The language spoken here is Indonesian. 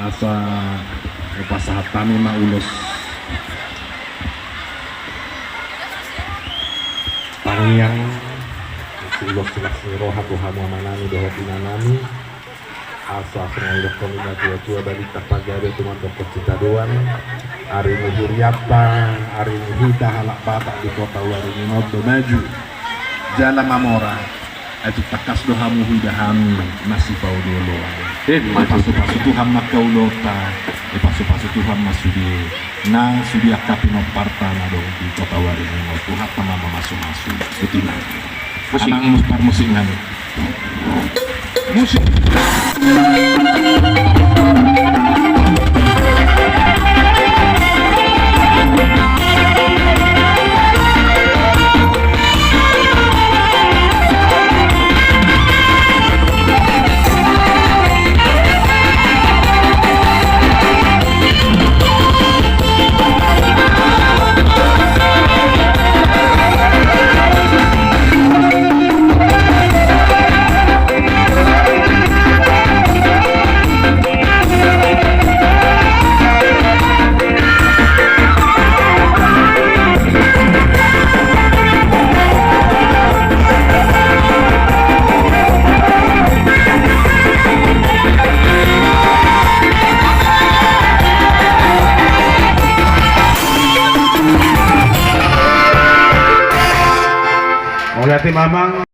asa pasahatami maulos pangyang ulos silas roha tuhamu manani doho pinanami asa sengaja komina tua dari tapagade teman dokter cita doan hari nuhuriapa hari nuhida halak batak di kota Waringin Nodo maju jalan mamora itu takas dohamu hidahami masih bau dulu pasu-pasu Tuhan makaulota pasu-pasu Tuhan masudi nang sudi akapi no partana dong di kota Waringin Nodo Tuhan mama masuk-masuk setina anang muspar musik ngani musik Hati mamang